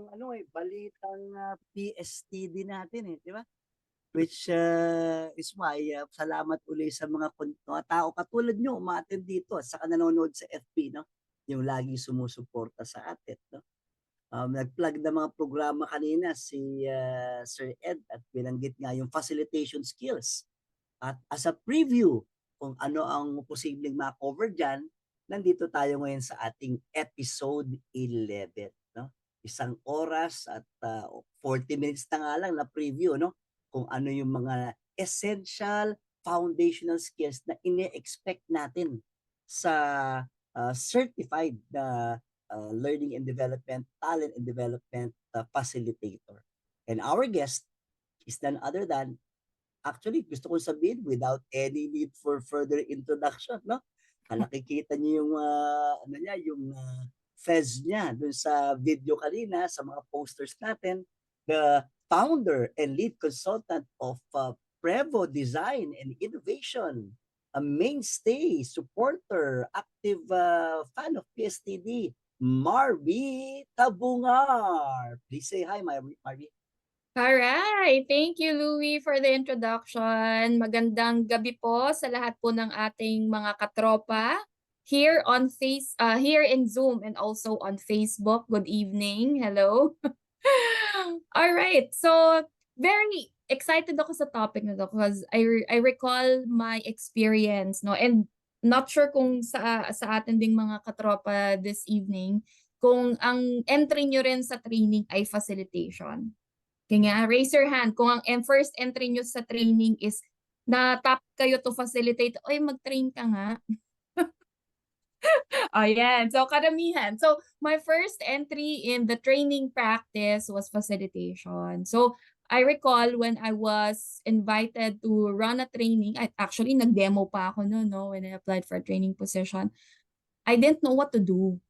ang balitang PSTD natin di ba? Which is why salamat uli sa mga tao katulad nyo umaattend dito at saka nanonood sa FB, no? Yung lagi sumusuporta sa atin, no? Nag-plug ng mga programa kanina si Sir Ed at binanggit nga yung facilitation skills. At as a preview kung ano ang posibleng ma-cover dyan, nandito tayo ngayon sa ating episode 11. No? Isang oras at 40 minutes na nga lang na preview, no? Kung ano yung mga essential foundational skills na ine-expect natin sa certified na learning and development, talent and development facilitator. And our guest is none other than, actually, gusto kong sabihin without any need for further introduction, no? Nakikita niyo yung yung fez niya dun sa video kanina sa mga posters natin, the founder and lead consultant of Prevo Design and Innovation, a mainstay supporter, active fan of PSTD, Marby Tabungar. Please say hi, Marby. Alright, thank you Louie for the introduction. Magandang gabi po sa lahat po ng ating mga katropa here here in Zoom and also on Facebook. Good evening. Hello. All right. So, very excited ako sa topic na to because I recall my experience, no? And not sure kung sa atin ding mga katropa this evening kung ang entry nyo rin sa training ay facilitation. Kaya raise your hand kung ang first entry nyo sa training is na-tap kayo to facilitate, oy mag-train ka nga. Ayan. So, karamihan. So, my first entry in the training practice was facilitation. So, I recall when I was invited to run a training, actually, nag-demo pa ako noon, no, when I applied for a training position. I didn't know what to do.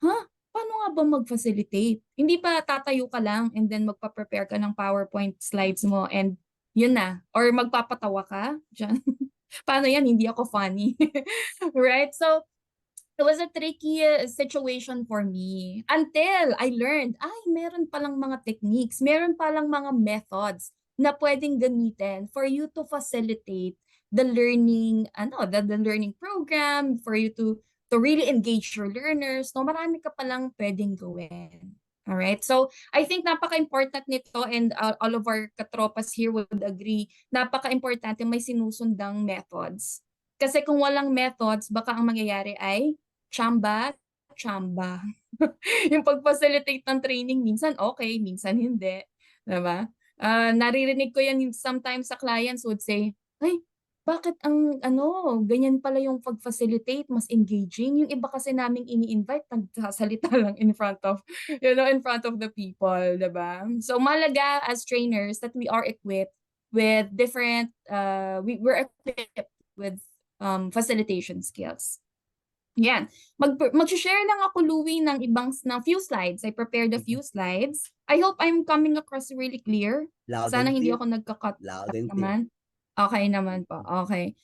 Huh? Paano nga ba mag-facilitate? Hindi pa tatayo ka lang and then magpa-prepare ka ng PowerPoint slides mo and yun na. Or magpapatawa ka dyan. Paano yan? Hindi ako funny. Right? So, it was a tricky situation for me until I learned, ay, meron palang mga techniques, meron palang mga methods na pwedeng gamitin for you to facilitate the learning, the learning program, for you to really engage your learners. No, marami ka palang pwedeng gawin. All right. So, I think napaka-important nito and all of our katropas here would agree, napaka-importante may sinusundang methods. Kasi kung walang methods, baka ang mangyayari ay chamba. Yung pag-facilitate ng training, minsan okay, minsan hindi. Diba? Naririnig ko yan sometimes sa clients would say, ay, bakit ang ganyan pala yung pag-facilitate, mas engaging. Yung iba kasi naming ini-invite, nagsasalita lang in front of, in front of the people, diba? So, malaga as trainers that we are equipped with different, we're equipped with facilitation skills. Yan. Mag-share lang ako, Louie, ng few slides. I prepared a few slides. I hope I'm coming across really clear. Loud Sana and hindi clear. ako nagka-cut Loud and clear. naman. Okay naman po. Okay.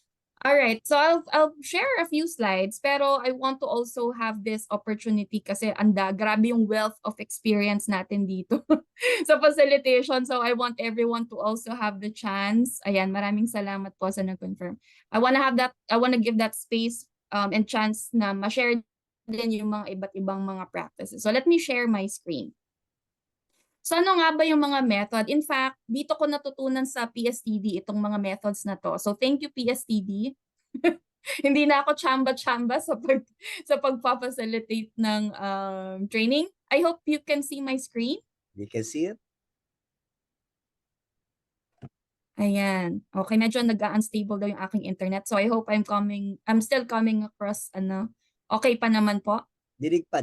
All right. So I'll share a few slides, pero I want to also have this opportunity kasi grabe yung wealth of experience natin dito sa facilitation. So I want everyone to also have the chance. Ayan, maraming salamat po sa nag-confirm. I want to give that space and chance na ma-share din yung mga iba't ibang mga practices. So let me share my screen. So ano nga ba yung mga method? In fact, dito ko natutunan sa PSTD itong mga methods na to. So thank you PSTD. Hindi na ako chamba-chamba sa pagpa-facilitate ng training. I hope you can see my screen. You can see it? Ayan. Okay, medyo nag-unstable daw yung aking internet. So I hope I'm still coming across, okay pa naman po? Dinig pa.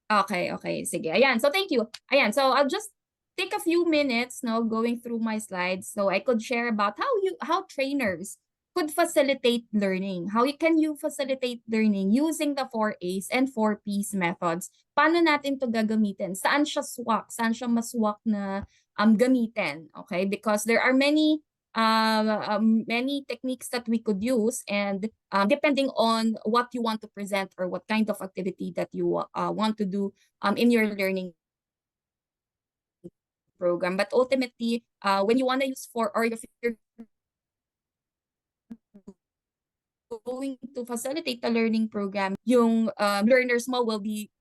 Okay. Sige. Ayan. So thank you. Ayan. So I'll just take a few minutes now going through my slides so I could share about how trainers could facilitate learning. How can you facilitate learning using the 4A's and 4P's methods? Paano natin to gagamitin? Saan siya swak? Saan siya maswak na gamitin? Okay? Because there are many many techniques that we could use, and depending on what you want to present or what kind of activity that you want to do in your learning program. But ultimately, when you want to use for, or if you're going to facilitate the learning program, yung learners mo will be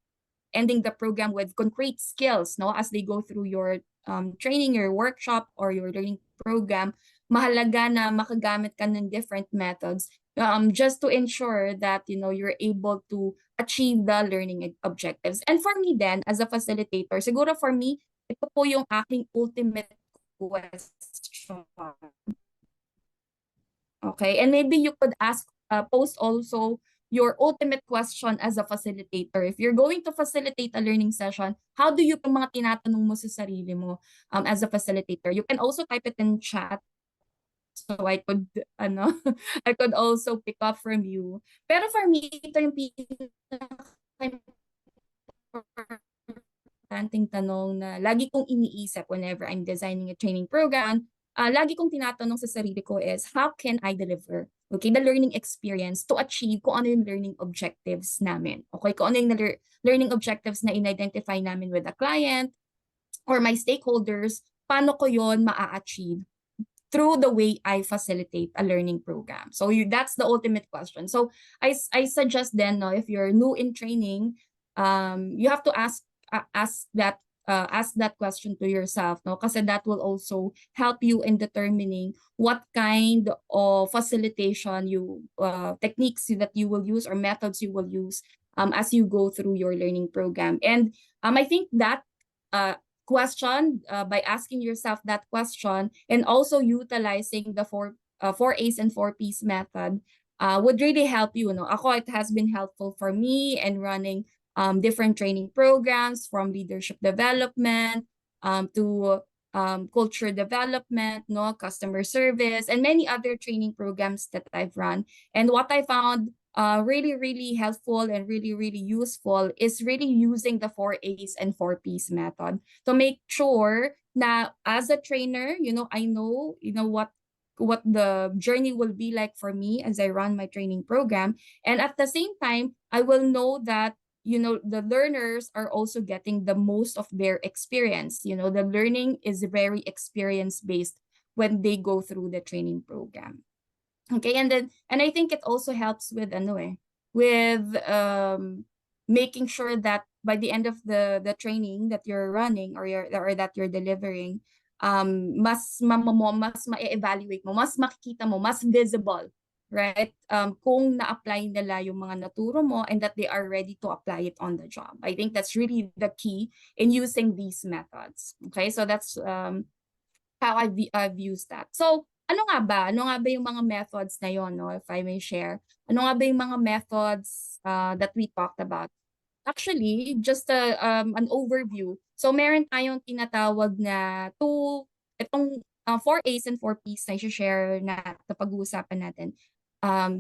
ending the program with concrete skills, no, as they go through your training, your workshop, or your learning program. Mahalaga na makagamit ka ng different methods just to ensure that, you know, you're able to achieve the learning objectives. And for me then, as a facilitator, siguro for me, ito po yung aking ultimate question. Okay, and maybe you could post also your ultimate question as a facilitator. If you're going to facilitate a learning session, how do you, mga tinatanong mo sa sarili mo as a facilitator? You can also type it in chat, so I could, I could also pick up from you. Pero for me, ito yung pinaka-importanting tanong na lagi kong iniisip whenever I'm designing a training program. Lagi kong tinatanong sa sarili ko is, how can I deliver, okay, the learning experience to achieve kung ano yung learning objectives namin. Okay, kung ano yung learning objectives na in-identify namin with the client or my stakeholders, paano ko yon maa-achieve through the way I facilitate a learning program. So that's the ultimate question. So I suggest then, no, if you're new in training, you have to ask that question to yourself, no, kasi that will also help you in determining what kind of facilitation techniques that you will use or methods you will use as you go through your learning program. And I think that question, by asking yourself that question and also utilizing the 4A's and 4P's method would really help you. No, ako, it has been helpful for me in running different training programs, from leadership development to culture development, no, customer service, and many other training programs that I've run. And what I found really, really helpful and really, really useful is really using the 4A's and 4P's method to make sure na as a trainer, I know, what the journey will be like for me as I run my training program. And at the same time, I will know that, the learners are also getting the most of their experience. The learning is very experience-based when they go through the training program. Okay, and I think it also helps with making sure that by the end of the training that you're running or that you're delivering, mas ma-evaluate mo, mas makikita mo, mas visible, right? Kung na-apply nila yung mga naturo mo and that they are ready to apply it on the job. I think that's really the key in using these methods. Okay, so that's how I've used that. So ano nga ba yung mga methods na yon, no, if I may share? Ano nga ba yung mga methods that we talked about? Actually, just an overview. So meron tayong tinatawag na itong 4A's and 4P's na i-share na pag-uusapan natin.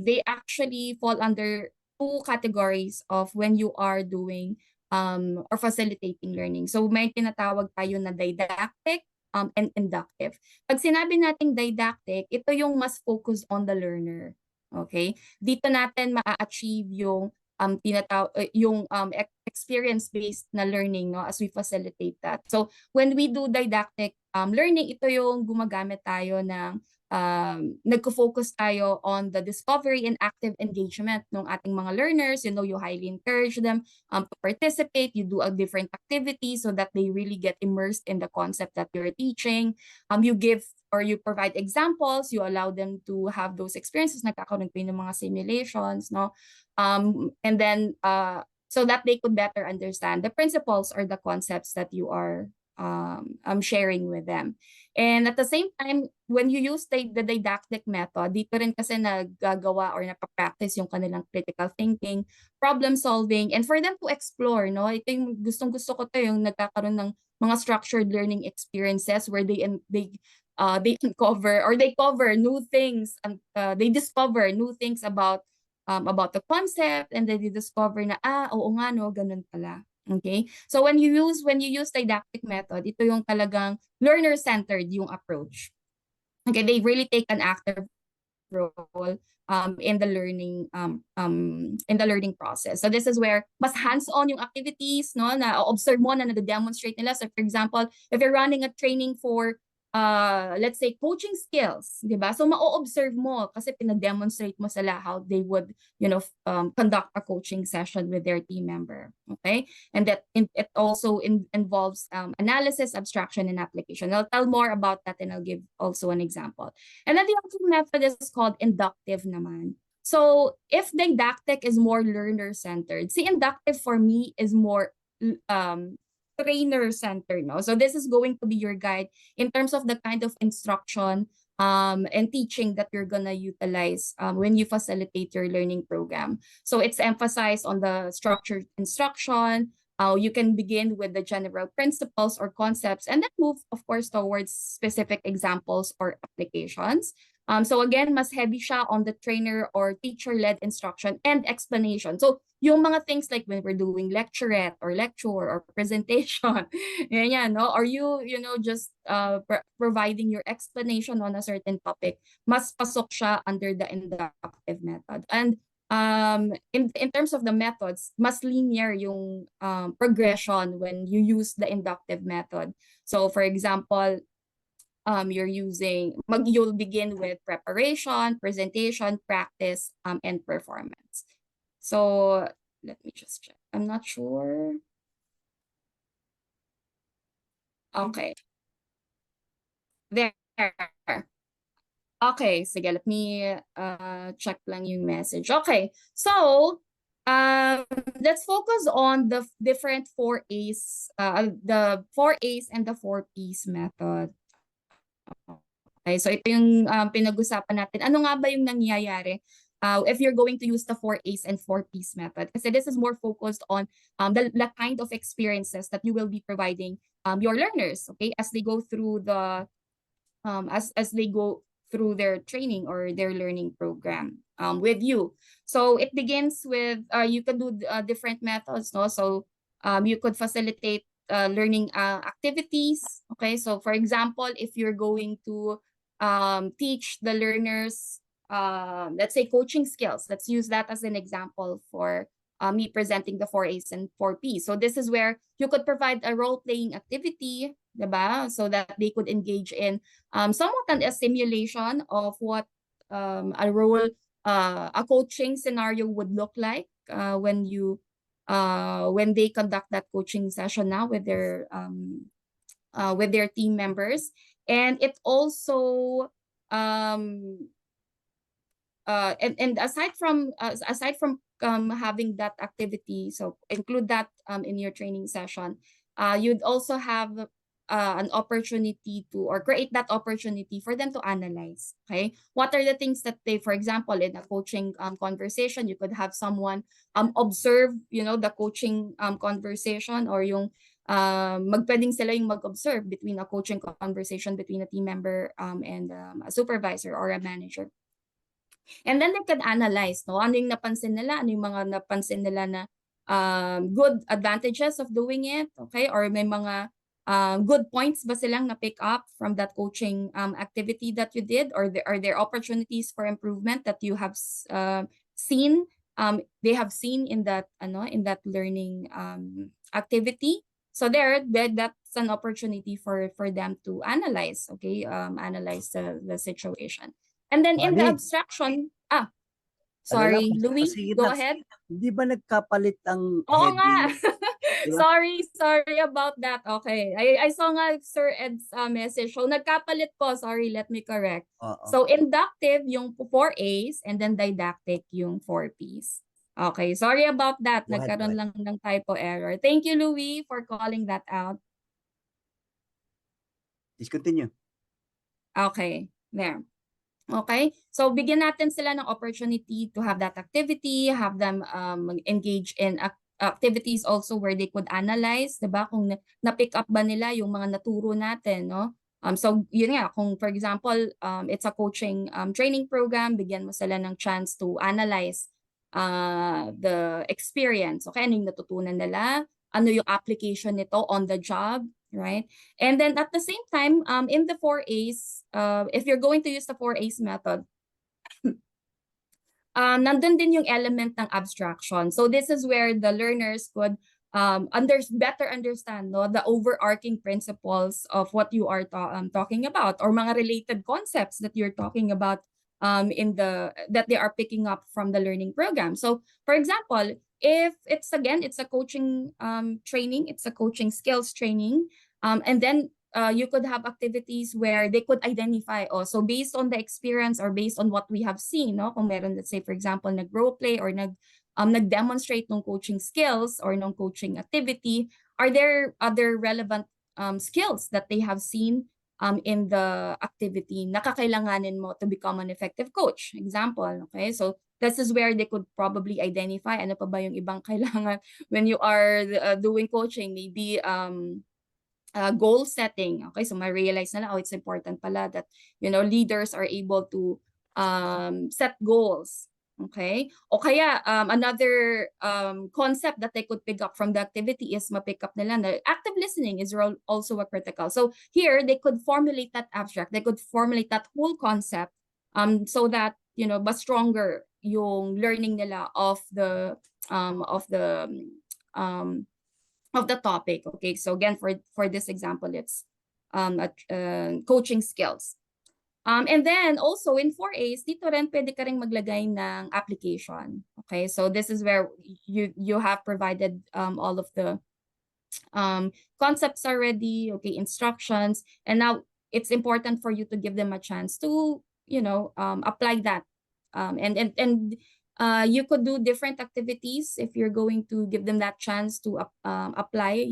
They actually fall under two categories of when you are doing or facilitating learning. So may tinatawag tayo na didactic and inductive. Pag sinabi nating didactic, ito yung mas focused on the learner. Okay? Dito natin ma-achieve yung experience-based na learning, no, as we facilitate that. So when we do didactic learning, ito yung gumagamit tayo ng nagko-focus tayo on the discovery and active engagement ng ating mga learners. You highly encourage them to participate. You do a different activity so that they really get immersed in the concept that you're teaching. You give or you provide examples. You allow them to have those experiences. Nagkakaroon kayo ng mga simulations, no? And then so that they could better understand the principles or the concepts that you are sharing with them. And at the same time, when you use the didactic method, dito rin kasi nagagawa or napapractice yung kanilang critical thinking, problem solving, and for them to explore, no? Ito yung gustong-gusto ko to, yung nagkakaroon ng mga structured learning experiences where they uncover or they cover new things, and they discover new things about the concept, and then they discover na oo nga no, ganun pala. Okay? So when you use didactic method, ito yung talagang learner-centered yung approach. Okay, they really take an active role in the learning process. So this is where mas hands-on yung activities, no, na observe mo na nade-demonstrate nila. So for example, if you're running a training for let's say coaching skills, 'di ba? So ma-observe mo kasi pina-demonstrate mo sila how they would, conduct a coaching session with their team member. Okay? And it also involves analysis, abstraction, and application. I'll tell more about that and I'll give also an example. And then the other method is called inductive naman. So if didactic is more learner-centered, see inductive for me is more trainer-centered, no? So this is going to be your guide in terms of the kind of instruction and teaching that you're gonna utilize when you facilitate your learning program. So it's emphasized on the structured instruction. You can begin with the general principles or concepts and then move, of course, towards specific examples or applications. So again, mas heavy siya on the trainer or teacher-led instruction and explanation. So yung mga things like when we're doing lecturette or lecture or presentation, yan, no? Or just providing your explanation on a certain topic, mas pasok siya under the inductive method. And in terms of the methods, mas linear yung progression when you use the inductive method. So for example, you'll begin with preparation, presentation, practice, and performance. So let me just check. I'm not sure. Okay. There. Okay, sige, let me check lang yung message. Okay, so let's focus on the different 4A's, the 4A's and the 4P's method. Okay, so ito yung pinag-usapan natin. Ano nga ba yung nangyayari if you're going to use the 4A's and 4P's method? Kasi this is more focused on the kind of experiences that you will be providing your learners, okay, as they go through the as they go through their training or their learning program with you. So it begins with you can do different methods, no? So you could facilitate learning activities. Okay, so for example, if you're going to teach the learners, let's say coaching skills, let's use that as an example for me presenting the 4A's and 4P's. So this is where you could provide a role-playing activity, diba? So that they could engage in somewhat a simulation of what a role, a coaching scenario would look like when they conduct that coaching session now with their team members. And it also and aside from having that activity, so include that in your training session, you'd also have an opportunity to, or create that opportunity for them to analyze. Okay, what are the things that they, for example, in a coaching conversation, you could have someone observe, the coaching conversation, or yung pwedeng sila yung mag-observe between a coaching conversation between a team member and a supervisor or a manager. And then they can analyze, no? Ano yung napansin nila? Ano yung mga napansin nila na good advantages of doing it? Okay? Or may mga good points ba silang na-pick up from that coaching activity that you did? Or are there opportunities for improvement that you have seen, they have seen in that learning activity? So that's an opportunity for them to analyze, okay? Analyze the situation. And then in the Mali. abstraction, Alala sorry, ko, Louis, sige go na. ahead. Hindi ba nagkapalit ang Oo nga. heading? Diba? Sorry about that. Okay. I saw nga Sir Ed's message. So nagkapalit po. Sorry, let me correct. Oo. So inductive yung 4A's and then didactic yung 4P's. Okay, sorry about that. Go ahead, Nagkaroon lang ng typo error. Thank you, Louis, for calling that out. Please continue. Okay, there. Okay, so bigyan natin sila ng opportunity to have that activity, have them engage in activities also where they could analyze, diba? Kung na-pick up ba nila yung mga naturo natin, no? So yun nga, kung for example, it's a coaching training program, bigyan mo sila ng chance to analyze the experience. Okay, ano yung natutunan nila? Ano yung application nito on the job? right? And then at the same time, in the 4As, if you're going to use the 4As method, nandun din yung element ng abstraction. So this is where the learners could better understand the overarching principles of what you are talking about, or mga related concepts that you're talking about that they are picking up from the learning program. So for example, if it's a coaching training, it's a coaching skills training, and then you could have activities where they could identify also based on the experience or based on what we have seen, no? Kung meron, let's say, for example, nag-role play or nag-demonstrate ng coaching skills or ng coaching activity, are there other relevant skills that they have seen in the activity na kakailanganin mo to become an effective coach? Example, okay? So this is where they could probably identify ano pa ba yung ibang kailangan when you are doing coaching, maybe goal setting. Okay, so ma-realize na lang, oh, it's important pala that, leaders are able to set goals. Okay, o kaya another concept that they could pick up from the activity is ma-pick up nila na active listening is also a critical. So here they could formulate that abstract, they could formulate that whole concept so that but stronger yung learning nila of the topic. Okay, so again, for this example, it's coaching skills. And then also in 4As, dito rin pwede ka rin maglagay ng application. Okay, so this is where you have provided all of the concepts already, okay, instructions, and now it's important for you to give them a chance to apply that. And you could do different activities if you're going to give them that chance to apply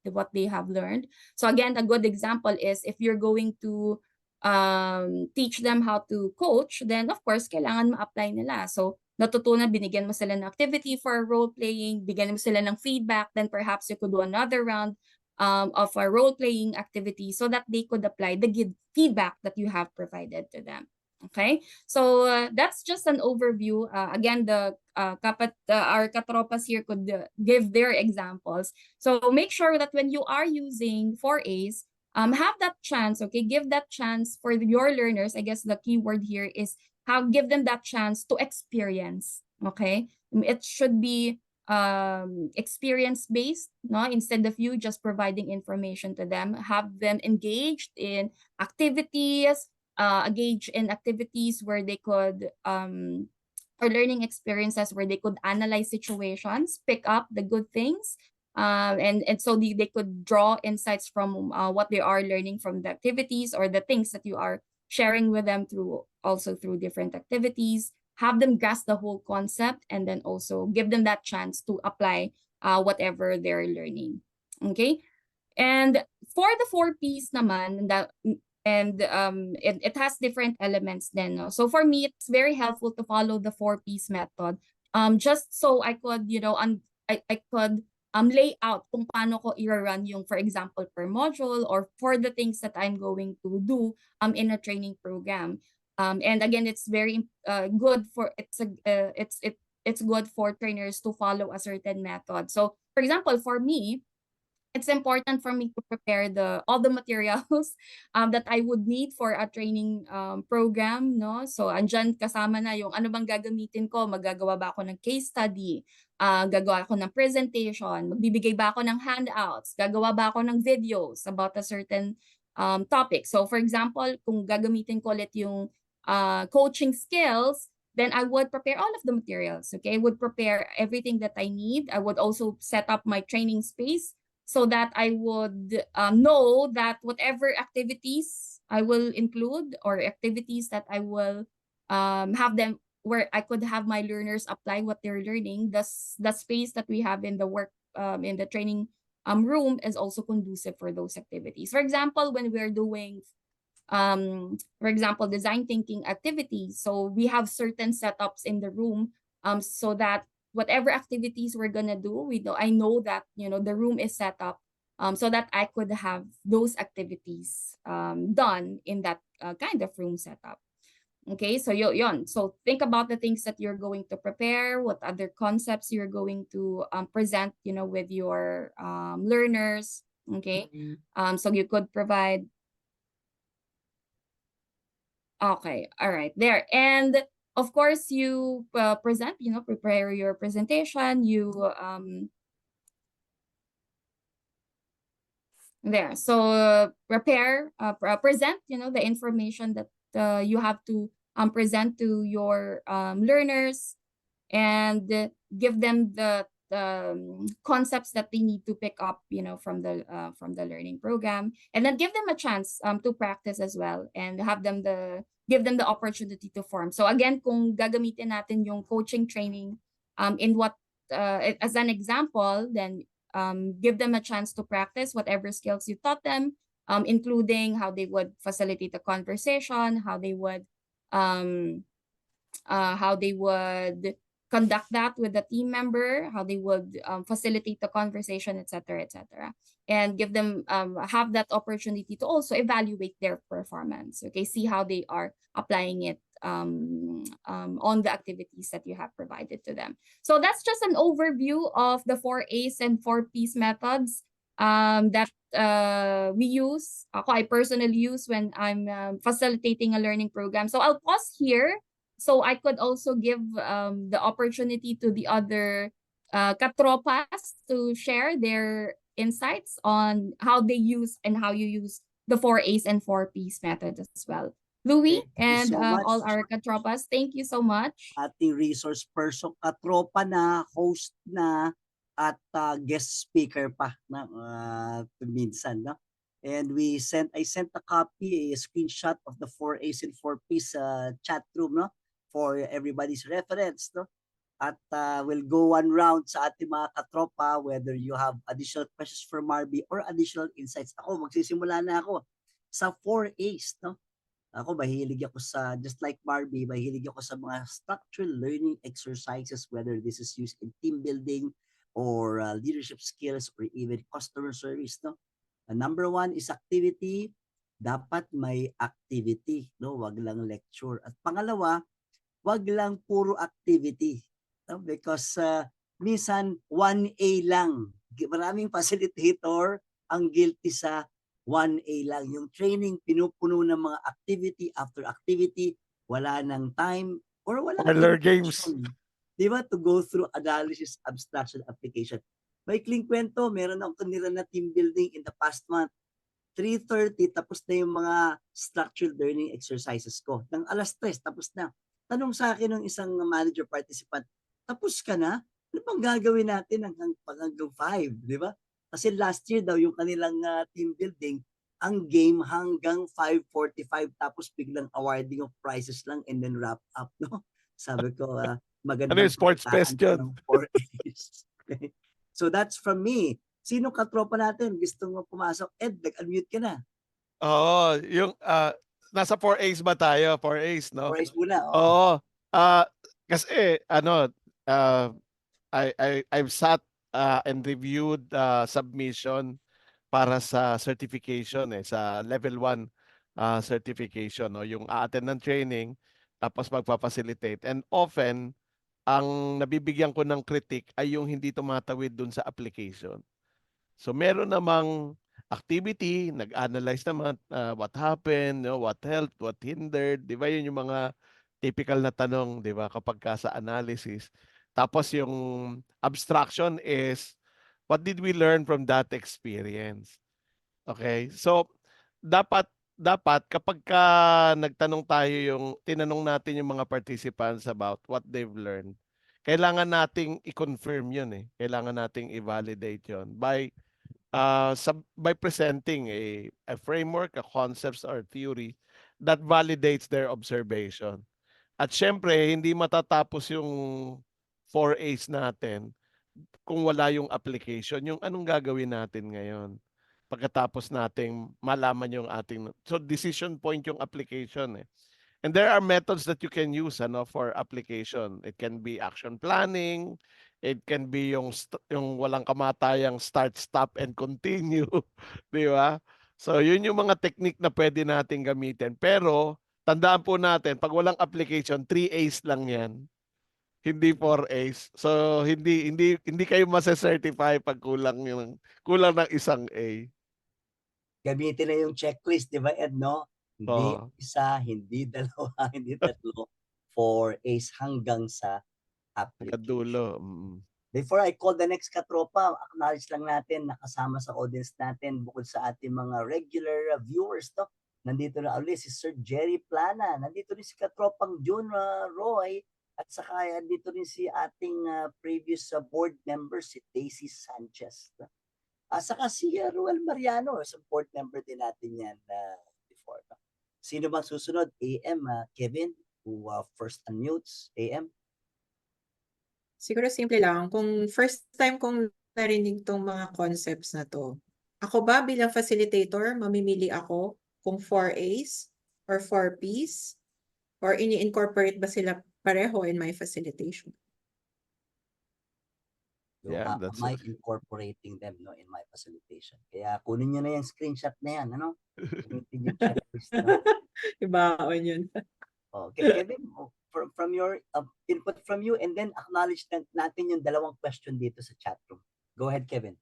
what they have learned. So again, a good example is if you're going to teach them how to coach, then of course kailangan ma-apply nila. So natutunan, binigyan mo sila ng activity for role playing, bigyan mo sila ng feedback, then perhaps you could do another round of a role playing activity so that they could apply the feedback that you have provided to them. Okay, so that's just an overview. Again, our katropas here could give their examples. So make sure that when you are using 4As, have that chance, okay? Give that chance for your learners. I guess the key word here is give them that chance to experience, okay? It should be experience-based, no? Instead of you just providing information to them, have them engaged in activities, where they could or learning experiences where they could analyze situations, pick up the good things, and so they could draw insights from what they are learning from the activities or the things that you are sharing with them through different activities. Have them grasp the whole concept, and then also give them that chance to apply whatever they're learning. Okay, and for the 4Ps naman, it has different elements then. No? So for me, it's very helpful to follow the 4Ps method. Just so I could, I could lay out kung paano ko i-run yung, for example, per module or for the things that I'm going to do in a training program. And again, it's very good for it's good for trainers to follow a certain method. So for example, for me, it's important for me to prepare all the materials that I would need for a training program, no? So andyan kasama na yung ano bang gagamitin ko, magagawa ba ako ng case study, gagawa ako ng presentation, magbibigay ba ako ng handouts, gagawa ba ako ng videos about a certain topic. So for example, kung gagamitin ko ulit yung coaching skills, then I would prepare all of the materials, okay? I would prepare everything that I need. I would also set up my training space so that I would know that whatever activities I will include or activities that I will have them where I could have my learners apply what they're learning, the space that we have in the in the training room is also conducive for those activities. For example, when we're doing for example, design thinking activities, so we have certain setups in the room so that whatever activities we're gonna do, I know that the room is set up so that I could have those activities done in that kind of room setup. Okay, so yon. So think about the things that you're going to prepare, what other concepts you're going to present, with your learners. Okay. Mm. So you could provide. Okay, all right, there. And of course, you present, prepare your presentation. You there. So present, the information that you have to present to your learners, and give them the concepts that they need to pick up, from the learning program, and then give them a chance to practice as well, and give them the opportunity to form. So again, kung gagamitin natin yung coaching training in what as an example, then give them a chance to practice whatever skills you taught them, including how they would facilitate a conversation, um, how they would conduct that with the team member, how they would facilitate the conversation, etc., etc., and give them have that opportunity to also evaluate their performance. Okay, see how they are applying it on the activities that you have provided to them. So that's just an overview of the 4A's and 4P's methods that we use. I personally use when I'm facilitating a learning program. So I'll pause here so I could also give the opportunity to the other katropas to share their insights on how they use and how you use the 4A's and 4P's method as well. Louis Thank you and so much. all our katropas, thank you so much. Ating resource person, katropa na, host na, at guest speaker pa na minsan, no? And I sent a copy, a screenshot of the 4A's and 4P's chat room, no? For everybody's reference, no? At we'll go one round sa ating mga katropa, whether you have additional questions for Marby or additional insights. Ako, magsisimula na ako sa 4A's, no? Ako, mahilig ako sa, just like Marby, mahilig ako sa mga structural learning exercises, whether this is used in team building or leadership skills or even customer service, no? Number one is activity. Dapat may activity, no? Wag lang lecture. At pangalawa, wag lang puro activity, no? Because minsan 1A lang. Maraming facilitator ang guilty sa 1A lang. Yung training, pinupuno ng mga activity after activity, wala nang time or wala Parlor games. Di ba? To go through analysis, abstraction, application. Maikling kwento, meron akong kanila na team building in the past month. 3:30, tapos na yung mga structured learning exercises ko. Nang 3:00, tapos na. Tanong sa akin ng isang manager participant, tapos ka na? Ano bang gagawin natin hanggang 5? Di ba? Kasi last year daw yung kanilang team building, ang game hanggang 5:45, tapos biglang awarding of prizes lang and then wrap up, no? Sabi ko, magandang yung sports fest yun? ng 4A's. Okay. So that's from me. Sino katropa natin? Gusto mo pumasok? Ed, nag-unmute ka na. Oo, yung nasa 4A's ba tayo? 4A's, no? 4A's muna. Oo. Kasi I've sat and reviewed submission para sa certification sa level 1 certification, no, yung a-attend ng training tapos magpa-facilitate. And often ang nabibigyan ko ng critique ay yung hindi tumatawid dun sa application. So meron namang activity, nag-analyze naman what happened, what helped, what hindered, 'di ba? Yun yung mga typical na tanong, 'di ba, kapag ka sa analysis. Tapos yung abstraction is what did we learn from that experience? Okay? So dapat kapag ka nagtanong tayo, yung tinanong natin yung mga participants about what they've learned, kailangan nating i-confirm yun Kailangan nating i-validate yun by presenting a framework, a concepts or theory that validates their observation. At syempre, hindi matatapos yung 4A's natin kung wala yung application. Yung anong gagawin natin ngayon pagkatapos nating malaman yung ating... So, decision point yung application And there are methods that you can use for application. It can be action planning. It can be yung walang kamatayang start, stop, and continue. Di ba? So, yun yung mga technique na pwede natin gamitin. Pero, tandaan po natin, pag walang application, 3A's lang yan. hindi 4As. So hindi kayo mase-certify pag kulang ng isang A. Gamitin na yung checklist, di ba, Ed, no? Hindi Oo. isa, hindi dalawa, hindi tatlo, 4As hanggang sa Hanggang application. dulo. Before I call the next katropa, acknowledge lang natin nakasama sa audience natin bukod sa ating mga regular viewers, no? Nandito na ulit si Sir Jerry Plana, nandito rin si katropang June Roy, at saka nandito rin si ating previous board member si Daisy Sanchez. Saka si Ruel Mariano, sa board member din natin yan before. No? Sino bang susunod? AM, Kevin, who first unmutes. AM? Siguro simple lang, kung first time kong narinig tong mga concepts na to, ako ba bilang facilitator, mamimili ako kung 4As or 4Ps? Or ini-incorporate ba sila pareho in my facilitation? So, Yeah, am I incorporating them, no, in my facilitation? Kaya kunin nyo na yung screenshot na yan, ano? Gamitin yung checklist, no? Ibaon yun. Okay, Kevin, from your input from you, and then acknowledge natin yung dalawang question dito sa chat room. Go ahead, Kevin.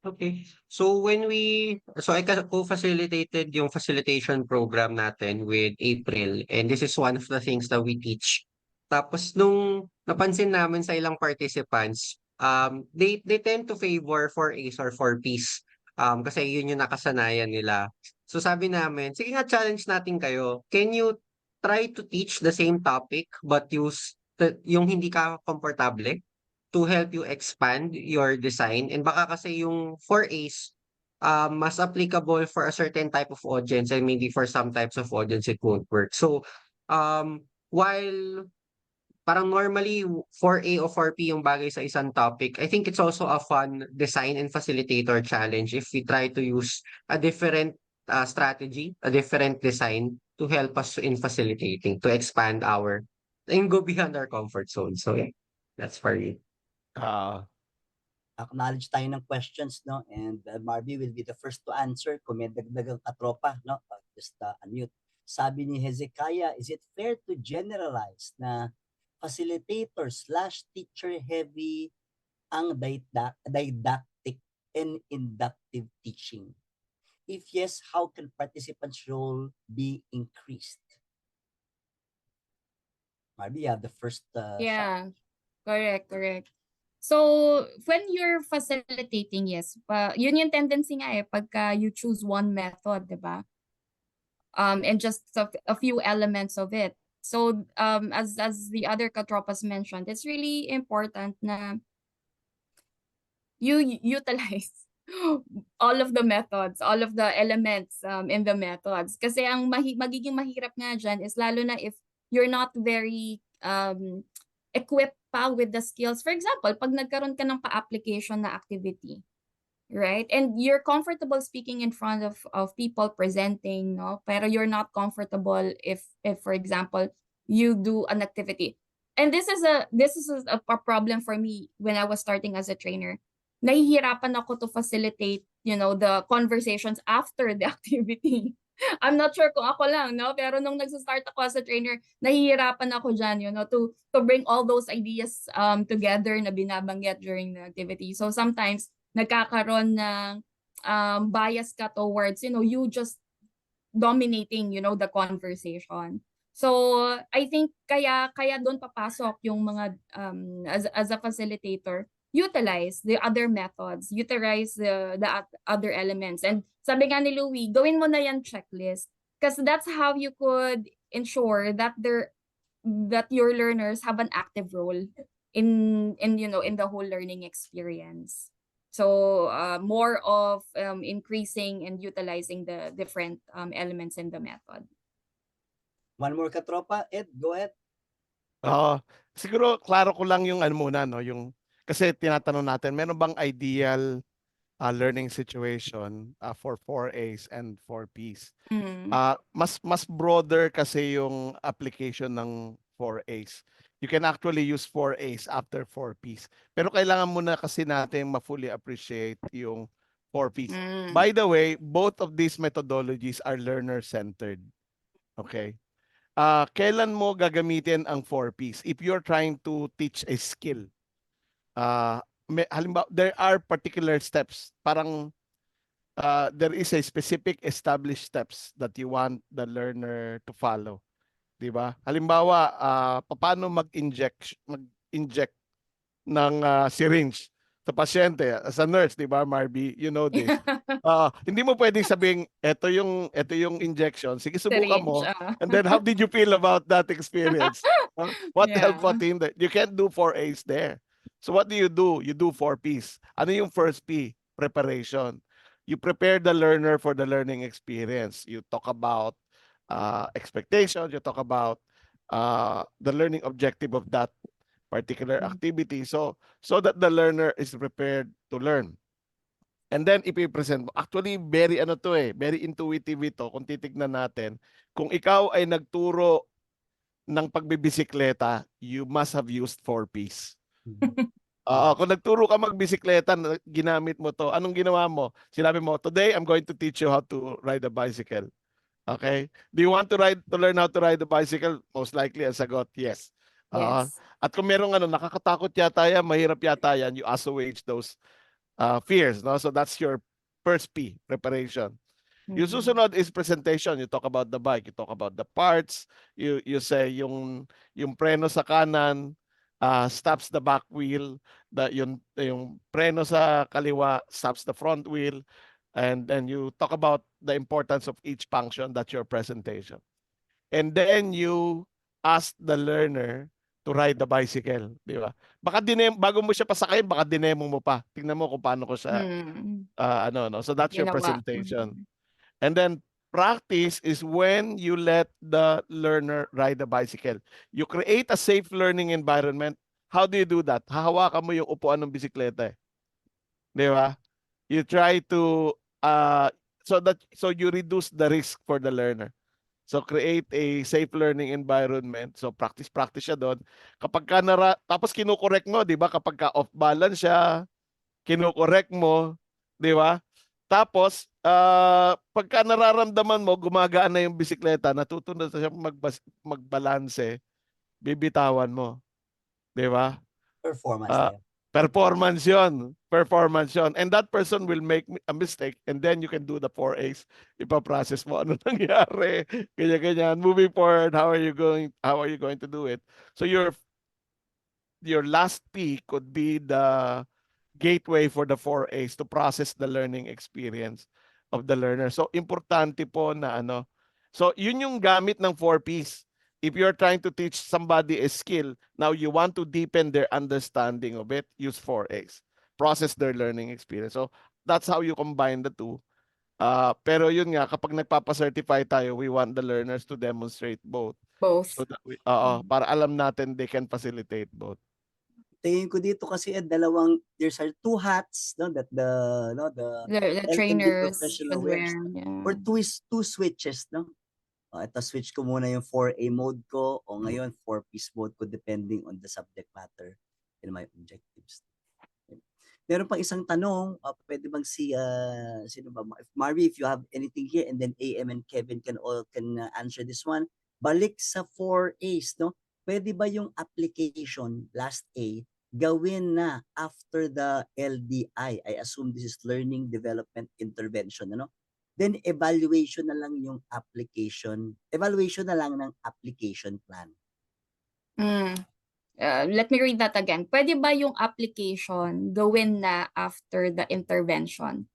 Okay. So I co-facilitated yung facilitation program natin with April, and this is one of the things that we teach. Tapos nung napansin namin sa ilang participants, they tend to favor 4As or 4Ps kasi yun yung nakasanayan nila. So sabi namin, sige nga, challenge natin kayo. Can you try to teach the same topic but use yung hindi ka komportable to help you expand your design? And baka kasi yung 4As, mas applicable for a certain type of audience, and maybe for some types of audience it won't work. So while parang normally 4A o 4P yung bagay sa isang topic, I think it's also a fun design and facilitator challenge if we try to use a different strategy, a different design to help us in facilitating, to expand and go beyond our comfort zone. So yeah, that's for you. Acknowledge tayo ng questions, no? And Marby will be the first to answer. Kung may dagdagang katropa, no? Just unmute. Sabi ni Hezekiah, is it fair to generalize na facilitator / teacher heavy ang didactic and inductive teaching? If yes, how can participants' role be increased? Marby, you have the first shot. Yeah, correct. So, when you're facilitating, yes, yun yung tendency nga pagka you choose one method, di ba? And just a few elements of it. So, as the other katropas mentioned, it's really important na you utilize all of the methods, all of the elements in the methods. Kasi ang magiging mahirap nga dyan is lalo na if you're not very equipped pa with the skills. For example, pag nagkaroon ka ng pa-application na activity, right? And you're comfortable speaking in front of people presenting, no? Pero you're not comfortable if for example, you do an activity. And this is a problem for me when I was starting as a trainer. Nahihirapan ako to facilitate, the conversations after the activity. I'm not sure kung ako lang, no? Pero nung nagsa-start ako as a trainer, nahihirapan ako dyan, to bring all those ideas together na binabanggit during the activity. So sometimes, nagkakaroon ng bias ka towards, you just dominating, the conversation. So, I think kaya doon papasok yung mga, as a facilitator, utilize the other methods, utilize the other elements. And sabi nga ni Louie, gawin mo na yan checklist. Because that's how you could ensure that your learners have an active role in the whole learning experience. So more of increasing and utilizing the different elements in the method. One more katropa, Ed, go ahead. Siguro klaro ko lang yung muna, no, yung kasi tinatanong natin, meron bang ideal learning situation for 4As and 4Ps? Mas broader kasi yung application ng 4As. You can actually use 4As after 4Ps. Pero kailangan muna kasi natin ma-fully appreciate yung 4Ps. By the way, both of these methodologies are learner-centered. Okay? kailan mo gagamitin ang 4Ps? If you're trying to teach a skill, halimbawa, there are particular steps. Parang there is a specific established steps that you want the learner to follow. Di ba? Halimbawa, paano mag-inject ng syringe sa pasyente as a nurse, di ba, Marby? You know this. Hindi mo pwedeng sabing ito yung injection. Sige, subukan Syringe, mo. And then how did you feel about that experience? What helped, Yeah. what hindered? You can't do 4As there. So what do? You do 4Ps. Ano yung first P? Preparation. You prepare the learner for the learning experience. You talk about expectations. You talk about the learning objective of that particular activity, so that the learner is prepared to learn. And then ipipresent mo. Actually, very very intuitive ito kung titignan natin. Kung ikaw ay nagturo ng pagbibisikleta, you must have used 4Ps. Kung nagturo ka magbisikleta, ginamit mo to, anong ginawa mo? Sinabi mo, today I'm going to teach you how to ride a bicycle. Okay? Do you want to learn how to ride a bicycle? Most likely, ang sagot, yes. Yes. At kung merong nakakatakot yata yan, mahirap yata yan, you assuage those fears. No? So that's your first P, preparation. Yung susunod is presentation. You talk about the bike, you talk about the parts, you say yung preno sa kanan stops the back wheel, yung preno sa kaliwa stops the front wheel, and then you talk about the importance of each function. That's your presentation. And then you ask the learner to ride the bicycle, di ba? Baka bago mo siya pasakayin, baka dinemo mo pa. Tingnan mo kung paano ko siya no. So that's your Ginawa. presentation. And then practice is when you let the learner ride the bicycle. You create a safe learning environment. How do you do that? Hahawakan mo yung upuan ng bisikleta eh. Di ba? You try to so you reduce the risk for the learner. So create a safe learning environment. So practice siya doon. Kapag tapos kino-correct mo, 'di ba? Kapag ka off balance siya, kino-correct mo, 'di ba? Tapos pagka nararamdaman mo gumagaan na yung bisikleta, natuto na siya magbalanse, bibitawan mo. 'Di ba? Performance na yun. Performance yun. And that person will make a mistake, and then you can do the 4As. Ipaprocess mo ano nangyari. Ganyan. Moving forward, how are you going to do it? So your last P could be the gateway for the 4As to process the learning experience of the learner. So importante po na So yun yung gamit ng 4Ps. If you're trying to teach somebody a skill, now you want to deepen their understanding of it, use 4As. Process their learning experience. So that's how you combine the two. Pero yun nga, kapag nagpapa-certify tayo, we want the learners to demonstrate both. Both. So that para alam natin they can facilitate both. Tingin ko dito kasi there's two hats, no, that the The LND trainers professional should wears, wear. Yeah. or two switches, no? Ito, switch ko muna yung 4A mode ko, o ngayon 4Ps mode ko, depending on the subject matter and my objectives. Meron pang isang tanong, pwede bang sino ba? Marvy, if you have anything here, and then AM and Kevin can answer this one. Balik sa 4As, no? Pwede ba yung application, last A, gawin na after the LDI? I assume this is Learning Development Intervention, ano? Then evaluation na lang ng application plan. Let me read that again. Pwede ba yung application gawin na after the intervention?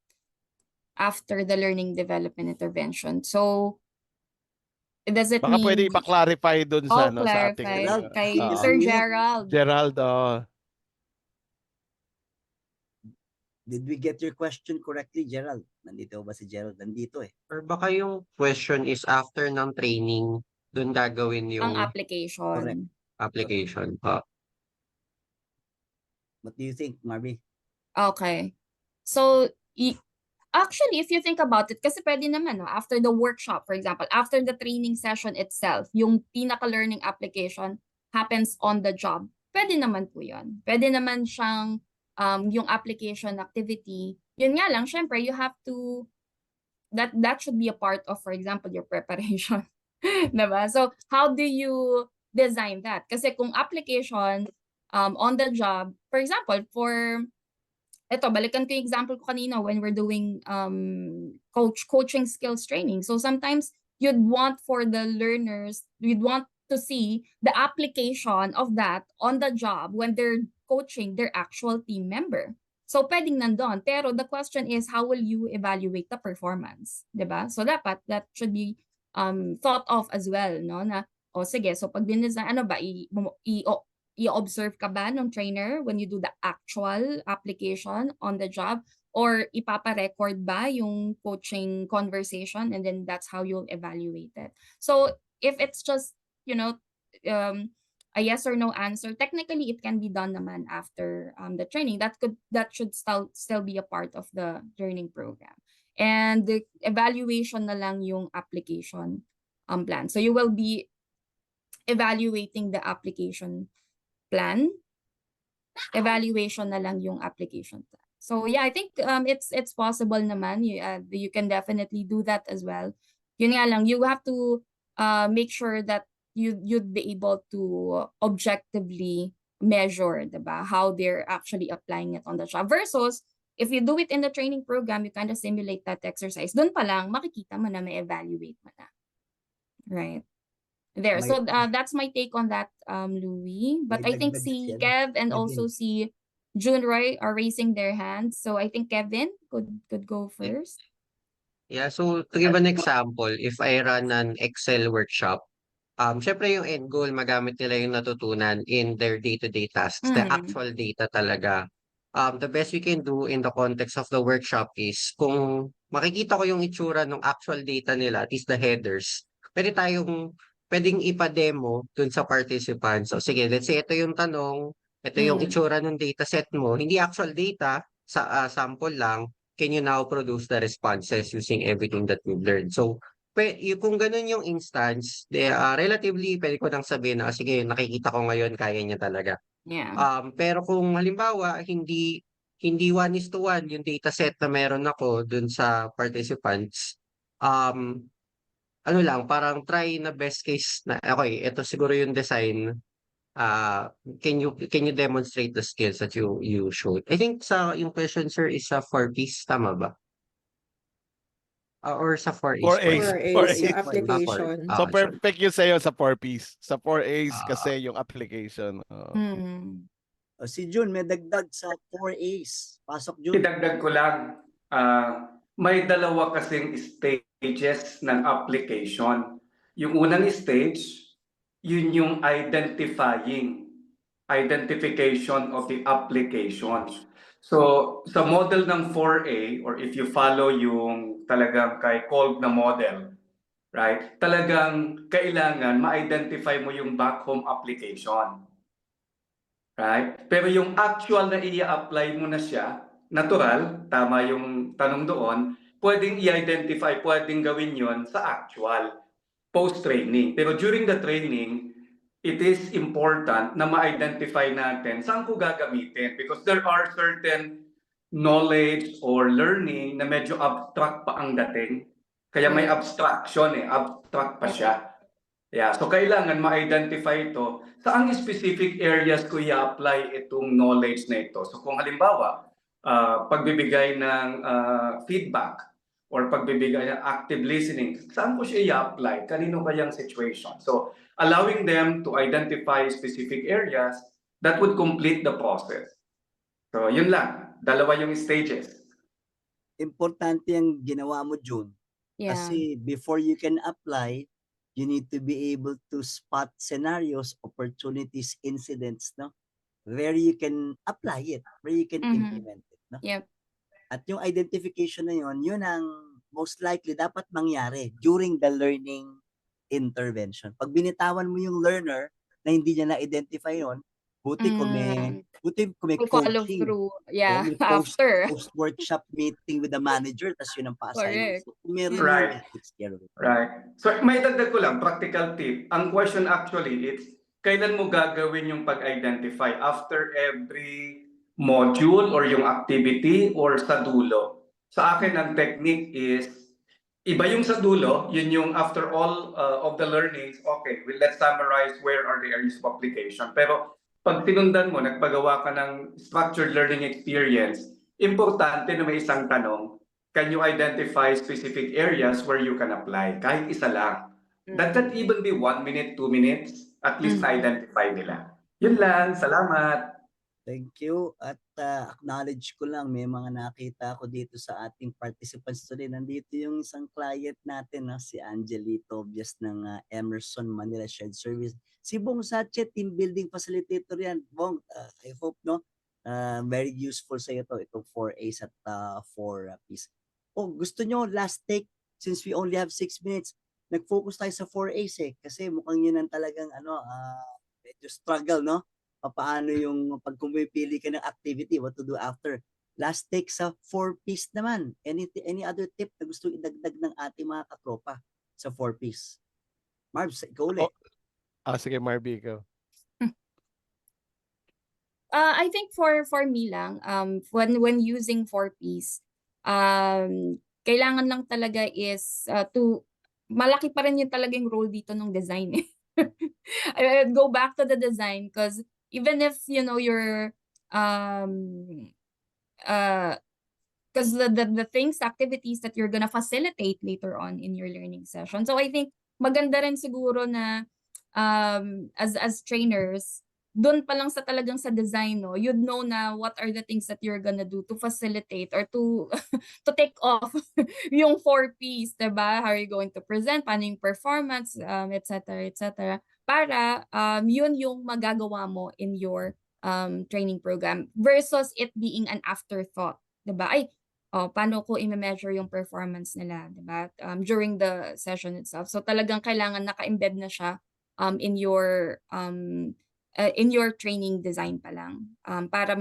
After the learning development intervention. So, does it Baka mean... pwede ipa-clarify doon sa sa ating clarify kay Oo. Sir Gerald. Gerald. Did we get your question correctly, Gerald? Nandito ba si Gerald? Nandito eh. Or baka yung question is after ng training, doon gagawin Ang yung application. Correct. application. What do you think, Marvy? Okay. So, actually, if you think about it, kasi pwede naman, no, after the workshop, for example, after the training session itself, yung pinaka-learning application happens on the job. Pwede naman po yun. Pwede naman siyang yung application activity. Yun nga lang, syempre, you have to, that should be a part of, for example, your preparation. Diba? So, how do you design that? Kasi kung application on the job, for example, balikan ko yung example ko kanina when we're doing coaching skills training. So sometimes you'd want to see the application of that on the job when they're coaching their actual team member. So pwedeng nandun. Pero the question is, how will you evaluate the performance? Diba? So dapat that should be thought of as well, no? Na, sige, so pag dinesign, ano ba, i-observe ka ba ng trainer when you do the actual application on the job? Or ipapa-record ba yung coaching conversation and then that's how you'll evaluate it? So if it's just, a yes or no answer, technically it can be done naman after the training. That should still be a part of the learning program. And the evaluation na lang yung application plan. So you will be evaluating the application plan. Evaluation na lang yung application plan. So yeah, I think it's possible naman. You can definitely do that as well. Yun nga lang, you have to make sure that you'd be able to objectively measure, diba, how they're actually applying it on the job. Versus, if you do it in the training program, you kind of simulate that exercise. Doon pa lang, makikita mo na, may evaluate mo na. Right. There. So that's my take on that, Louie. But I think dagdag si siya, no? Kev and Kevin. also si Junroy are raising their hands. So I think Kevin could go first. Yeah, so to give an example, if I run an Excel workshop, syempre yung end goal, magamit nila yung natutunan in their day-to-day tasks, the actual data talaga. The best we can do in the context of the workshop is kung makikita ko yung itsura ng actual data nila, at least the headers, pwedeng ipa-demo dun sa participants. So sige, let's say ito yung tanong, ito yung itsura ng dataset mo, hindi actual data, sample lang, can you now produce the responses using everything that we've learned? So, kung ganun yung instance, relatively, pwede ko nang sabihin na, sige, nakikita ko ngayon, kaya niya talaga. Yeah. Pero kung halimbawa, hindi 1:1 yung dataset na meron ako dun sa participants, ano lang, parang try na best case na, okay, ito siguro yung design, can you demonstrate the skills that you showed? I think yung question, sir, is sa 4Ps, tama ba? Or sa 4As? 4As. 4As, yung 4As. application. So sorry. perfect yun sa'yo sa 4Ps. Sa 4As Ah. kasi yung application. O, si Jun, may dagdag sa 4As. Pasok, Jun. Idagdag ko lang, may dalawa kasing stages ng application. Yung unang stage, yun yung identification of the application. So, sa model ng 4A, or if you follow yung talagang kay Kolb na model, right? Talagang kailangan ma-identify mo yung back home application. Right? Pero yung actual na i-apply mo na siya, natural, tama yung tanong doon, pwedeng i-identify, pwedeng gawin yon sa actual post-training. Pero during the training, it is important na ma-identify natin saan ko gagamitin because there are certain knowledge or learning na medyo abstract pa ang dating. Kaya may abstraction abstract pa siya. Yeah, so kailangan ma-identify ito saan specific areas ko i-apply itong knowledge na ito. So kung halimbawa, pagbibigay ng feedback or pagbibigay ng active listening, saan ko siya i-apply? Kanino kayang situation? So allowing them to identify specific areas that would complete the process. So yun lang, dalawa yung stages. Importante yung ginawa mo, Jun. Yeah. Kasi before you can apply, you need to be able to spot scenarios, opportunities, incidents, no? Where you can apply it, where you can implement it, no? Yep. At yung identification na yun ang most likely dapat mangyari during the learning intervention. Pag binitawan mo yung learner na hindi niya na-identify yun, buti kung may Follow coaching. through. Yeah, may after. post-workshop meeting with the manager, tas yun ang pa-assignment. Correct. So, kung meron Right. yun, it takes care of it. Right. So may dagdag ko lang, practical tip. Ang question actually, it's kailan mo gagawin yung pag-identify? After every module or yung activity or sa dulo? Sa akin, ang technique is Iba yung sa dulo, yun yung after all of the learnings, okay, well, let's summarize where are the areas of application. Pero pag tinundan mo, nagpagawa ka ng structured learning experience, importante na may isang tanong, can you identify specific areas where you can apply? Kahit isa lang. That can even be 1 minute, 2 minutes, at least na-identify nila. Yun lang, salamat. Thank you. At acknowledge ko lang, may mga nakita ko dito sa ating participants today. Nandito yung isang client natin, si Angeli Tobias ng Emerson Manila Shared Service. Si Bong Sache, team building facilitator yan. Bong, I hope very useful sa iyo itong 4A's at 4P's. Oh, gusto nyo last take, since we only have 6 minutes, nag-focus tayo sa 4A's kasi mukhang yun ang talagang medyo struggle, no? Paano yung pag pumipili ka ng activity, what to do after. Last take sa 4P's naman. Any other tip na gusto idagdag ng ating mga katropa sa 4P's? Marbs, ikaw ulit. Sige, Marby, ikaw. I think for me lang, when using 4Ps, kailangan lang talaga is malaki pa rin yung talagang role dito ng design. I would go back to the design because even if you're because the things, activities that you're gonna facilitate later on in your learning session. So I think maganda rin siguro na as trainers, doon pa lang sa talagang sa design, no, you'd know na what are the things that you're gonna do to facilitate or to to take off yung 4Ps, diba? How are you going to present, paano yung performance, etc., etc. Para yun yung magagawa mo in your training program versus it being an afterthought, diba? Ay, paano ko i-measure yung performance nila, diba? During the session itself. So talagang kailangan naka-embed na siya in your training design pa lang, para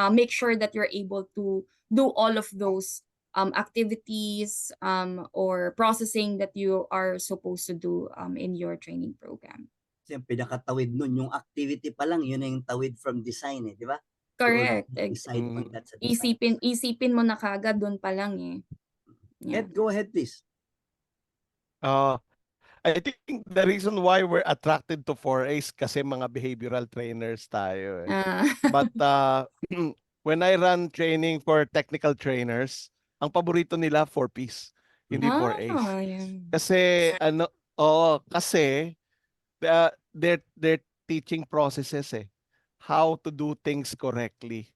make sure that you're able to do all of those activities or processing that you are supposed to do in your training program. Kasi yung pinakatawid nun, yung activity pa lang, yun na yung tawid from design, di ba? Correct. Decide on that sa design. Isipin mo na kagad doon pa lang eh. Yeah. Ed, go ahead please. I think the reason why we're attracted to 4A's kasi mga behavioral trainers tayo. But when I run training for technical trainers, ang paborito nila 4P's, hindi 4A's. Yeah. Kasi kasi they're teaching processes how to do things correctly.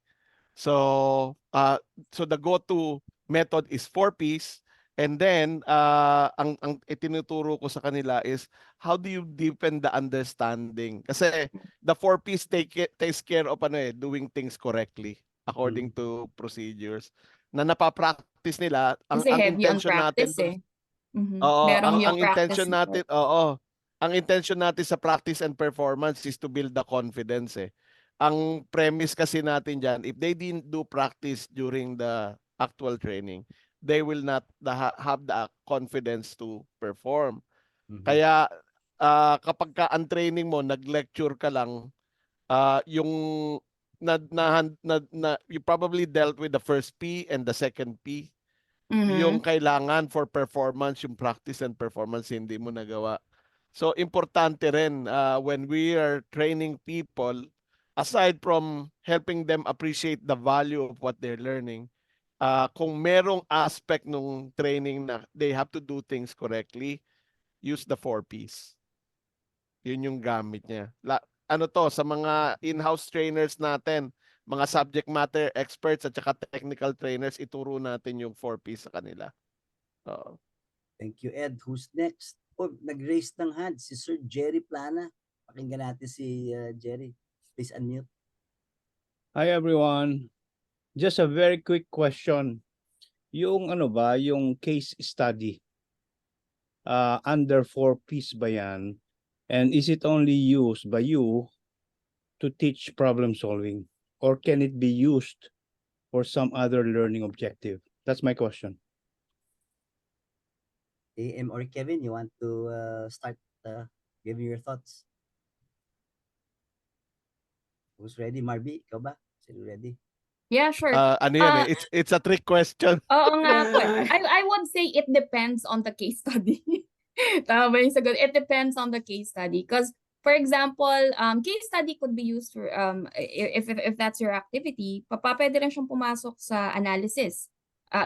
So the go-to method is 4P's. And then, ang itinuturo ko sa kanila is how do you deepen the understanding? Kasi the 4P's takes care of doing things correctly according to procedures na napapractice nila. Ang heavy on intention natin practice ang intention natin, ang intention natin sa practice and performance is to build the confidence Ang premise kasi natin diyan, if they didn't do practice during the actual training, they will not have the confidence to perform. Kaya kapag ka ang training mo nag-lecture ka lang, yung you probably dealt with the first P and the second P. Yung kailangan for performance, yung practice and performance hindi mo nagawa. So importante rin when we are training people, aside from helping them appreciate the value of what they're learning, kung merong aspect nung training na they have to do things correctly, use the 4Ps. Yun yung gamit niya. Sa mga in-house trainers natin, mga subject matter experts at saka technical trainers, ituro natin yung 4Ps sa kanila. Thank you, Ed. Who's next? Nag-raise ng hand si Sir Jerry Plana. Pakinggan natin si Jerry. Please unmute. Hi everyone. Just a very quick question. Yung yung case study, under 4Ps ba yan? And is it only used by you to teach problem solving? Or can it be used for some other learning objective? That's my question. AM or Kevin, you want to start giving your thoughts? Who's ready? Marby, ikaw ba? Are you ready? Yeah, sure. Ano yan eh, it's a trick question. Oo nga po. Yeah. I would say it depends on the case study. Tama ba yung sagot? It depends on the case study. Because, for example, case study could be used for, if that's your activity, pwede rin siyang pumasok sa analysis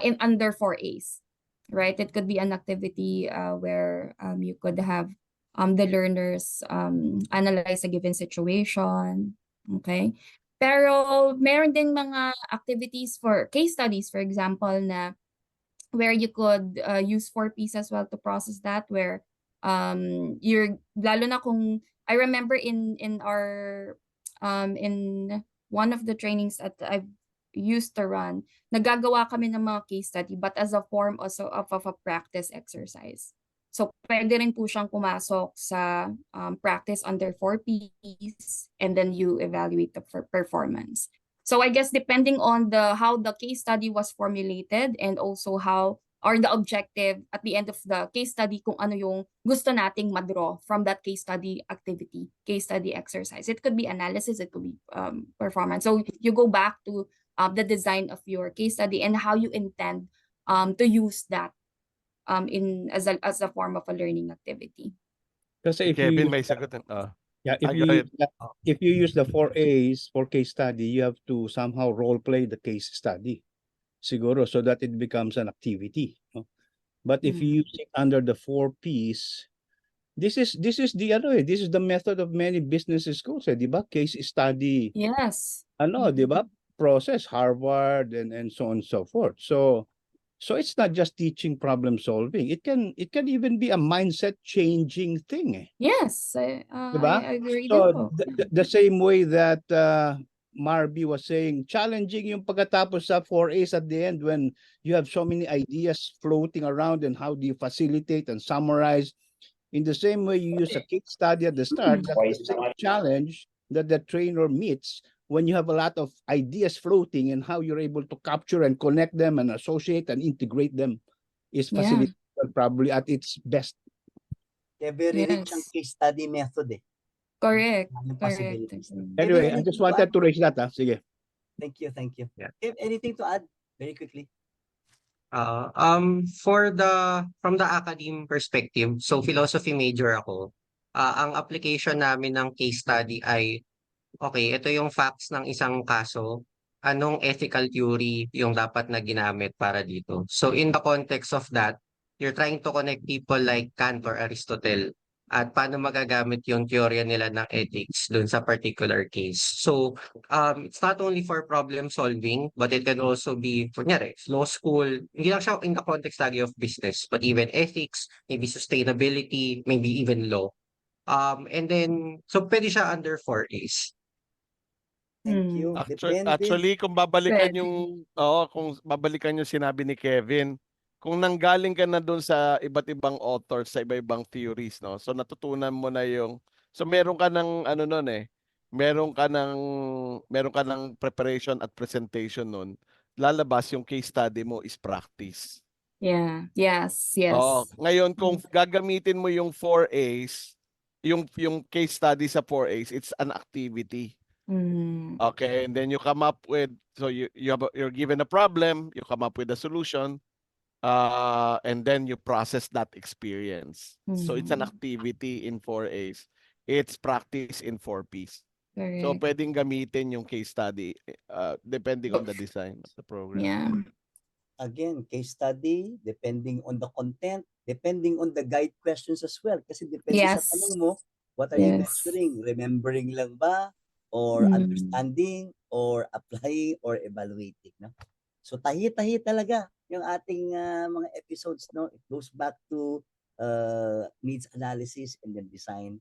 in under 4As. Right? It could be an activity where you could have the learners analyze a given situation. Okay? Pero meron ding mga activities for case studies, for example, na where you could use 4Ps as well to process that, where you're, lalo na kung, I remember in our in one of the trainings that I've used to run, nagagawa kami ng mga case study but as a form also of a practice exercise. So pwede rin po siyang pumasok sa practice under 4Ps, and then you evaluate the performance. So I guess depending on how the case study was formulated, and also how, or the objective at the end of the case study, kung ano yung gusto nating madraw from that case study activity, case study exercise. It could be analysis, it could be performance. So you go back to the design of your case study and how you intend to use that as a form of a learning activity. Kasi if Kevin, you may use sagot. Yeah, go ahead. if you use the 4As for case study, you have to somehow role play the case study, siguro, so that it becomes an activity. No? But if you use it under the 4Ps, this is the this is the method of many business schools, di ba? Case study, Yes. di ba? Process, Harvard, and so on and so forth. So it's not just teaching problem solving. It can even be a mindset changing thing. Yes, Diba? I agree din So po. the same way that Marby was saying, challenging yung pagkatapos sa 4As at the end, when you have so many ideas floating around, and how do you facilitate and summarize. In the same way you use a case study at the start, that's the same challenge that the trainer meets when you have a lot of ideas floating, and how you're able to capture and connect them and associate and integrate them is Yeah. facilitated probably at its best. Kaya very rich ang Yes. case study method eh. Correct. Maraming Correct. possibilities. Anyway, Kevin, I just anything to wanted add? to raise that. Sige. Thank you. Yeah. Kev, anything to add very quickly? From the academe perspective, so philosophy major ako. Ang application namin ng case study ay, okay, ito yung facts ng isang kaso. Anong ethical theory yung dapat na ginamit para dito? So in the context of that, you're trying to connect people like Kant or Aristotle, at paano magagamit yung teorya nila ng ethics dun sa particular case. So it's not only for problem solving, but it can also be, kunyari, law school, hindi lang siya in the context lagi of business, but even ethics, maybe sustainability, maybe even law. And then, so pwede siya under 4As. Thank you. Actually, kung babalikan Pwede. kung babalikan yung sinabi ni Kevin, kung nanggaling ka na doon sa iba't ibang authors, sa iba-ibang theories, no? So natutunan mo na so meron ka ng ano noon meron ka ng preparation at presentation noon. Lalabas yung case study mo is practice. Yeah. Yes. Ngayon kung gagamitin mo yung 4As, yung case study sa 4As, it's an activity. Okay, and then you come up with, so you're given a problem, you come up with a solution, and then you process that experience. So it's an activity in 4As. It's practice in 4Ps. So Correct. pwedeng gamitin yung case study depending on the design of the program. Yeah. Again, case study, depending on the content, depending on the guide questions as well. Kasi depende sa Yes. tanong mo, what are you Yes. measuring? Remembering lang ba? Or understanding? Or applying? Or evaluating? No? So tahi-tahi talaga yung ating mga episodes. No? It goes back to needs analysis, and then design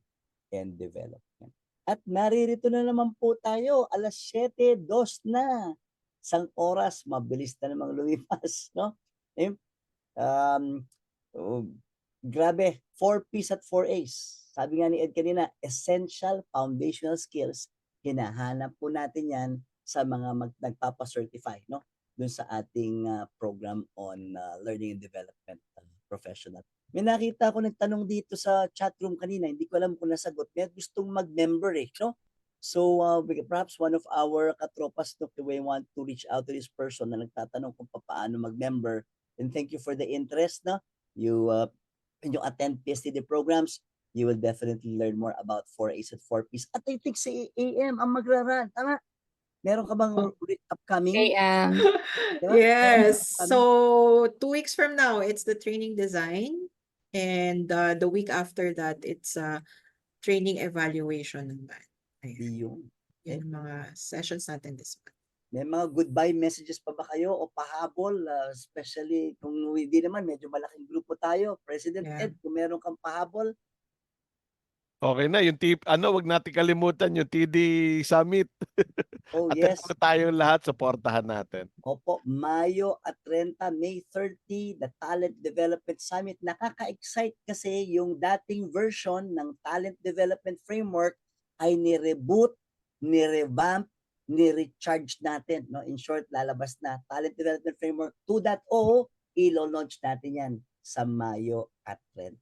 and development. At naririto na naman po tayo, 7:02 na. Isang oras, mabilis na namang lumipas, no? Grabe, 4Ps at 4As. Sabi nga ni Ed kanina, essential foundational skills, hinahanap po natin yan sa mga nagpapa-certify, no? Dun sa ating program on learning and development professional. May nakita ko nagtanong dito sa chat room kanina, hindi ko alam kung nasagot. May gustong mag-member no? So perhaps one of our katropas no, may want to reach out to this person na nagtatanong kung paano mag-member. And thank you for the interest. No? When you attend PSTD programs, you will definitely learn more about 4As and 4Ps. At I think si AM ang magra-run. Tama? Meron ka bang upcoming? AM. Diba? Yes. Upcoming? So 2 weeks from now, it's the training design. And the week after that, it's training evaluation naman. Ayan. Yung. Yan ang mga sessions natin this month. May mga goodbye messages pa ba kayo o pahabol? Especially kung hindi naman, medyo malaking grupo tayo. President Yeah. Ed, kung meron kang pahabol, Okay na, yung wag natin kalimutan yung TD Summit. oh Attend yes. po tayong lahat, supportahan natin. Opo, Mayo at 30, May 30, the Talent Development Summit. Nakaka-excite kasi yung dating version ng Talent Development Framework ay ni-reboot, ni-revamp, ni-recharge natin. No? In short, lalabas na Talent Development Framework 2.0, ilo-launch natin yan sa Mayo at 30.